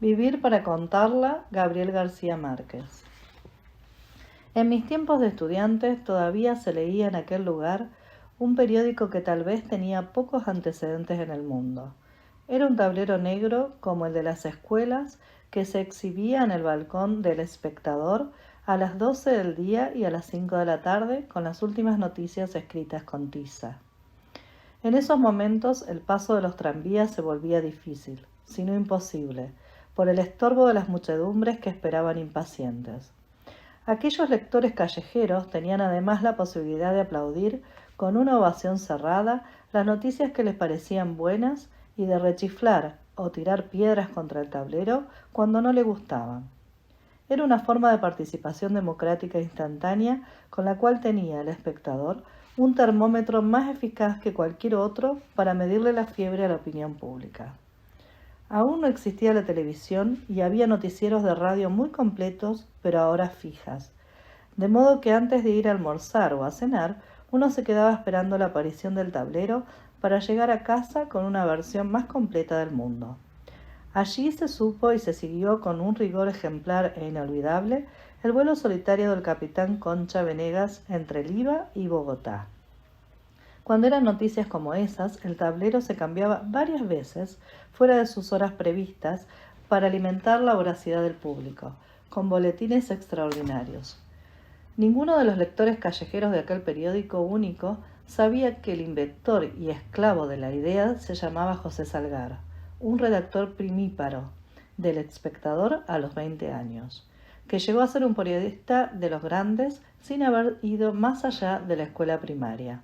Vivir para contarla, Gabriel García Márquez. En mis tiempos de estudiante todavía se leía en aquel lugar un periódico que tal vez tenía pocos antecedentes en el mundo. Era un tablero negro como el de las escuelas que se exhibía en el balcón del Espectador a las 12 del día y a las 5 de la tarde con las últimas noticias escritas con tiza. En esos momentos el paso de los tranvías se volvía difícil, si no imposible, por el estorbo de las muchedumbres que esperaban impacientes. Aquellos lectores callejeros tenían además la posibilidad de aplaudir con una ovación cerrada las noticias que les parecían buenas y de rechiflar o tirar piedras contra el tablero cuando no le gustaban. Era una forma de participación democrática instantánea con la cual tenía el espectador un termómetro más eficaz que cualquier otro para medirle la fiebre a la opinión pública. Aún no existía la televisión y había noticieros de radio muy completos, pero a horas fijas. De modo que antes de ir a almorzar o a cenar, uno se quedaba esperando la aparición del tablero para llegar a casa con una versión más completa del mundo. Allí se supo y se siguió con un rigor ejemplar e inolvidable el vuelo solitario del capitán Concha Venegas entre Liva y Bogotá. Cuando eran noticias como esas, el tablero se cambiaba varias veces fuera de sus horas previstas para alimentar la voracidad del público, con boletines extraordinarios. Ninguno de los lectores callejeros de aquel periódico único sabía que el inventor y esclavo de la idea se llamaba José Salgar, un redactor primíparo del Espectador a los 20 años, que llegó a ser un periodista de los grandes sin haber ido más allá de la escuela primaria.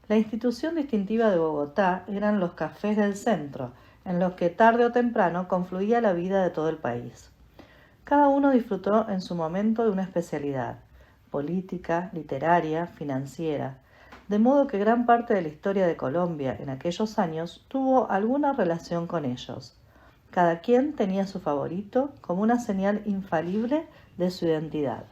La institución distintiva de Bogotá eran los cafés del centro, en los que tarde o temprano confluía la vida de todo el país. Cada uno disfrutó en su momento de una especialidad, política, literaria, financiera, de modo que gran parte de la historia de Colombia en aquellos años tuvo alguna relación con ellos. Cada quien tenía su favorito como una señal infalible de su identidad.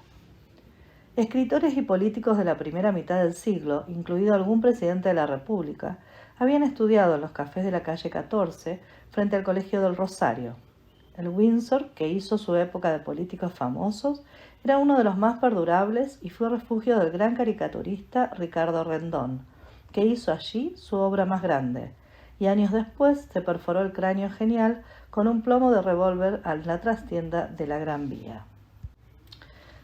Escritores y políticos de la primera mitad del siglo, incluido algún presidente de la República, habían estudiado en los cafés de la calle 14 frente al Colegio del Rosario. El Windsor, que hizo su época de políticos famosos, era uno de los más perdurables y fue refugio del gran caricaturista Ricardo Rendón, que hizo allí su obra más grande, y años después se perforó el cráneo genial con un plomo de revólver en la trastienda de la Gran Vía.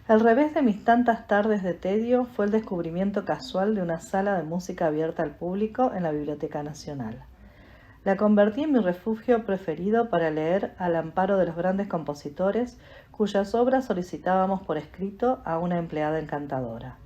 El revés de mis tantas tardes de tedio fue el descubrimiento casual de una sala de música abierta al público en la Biblioteca Nacional. La convertí en mi refugio preferido para leer al amparo de los grandes compositores cuyas obras solicitábamos por escrito a una empleada encantadora.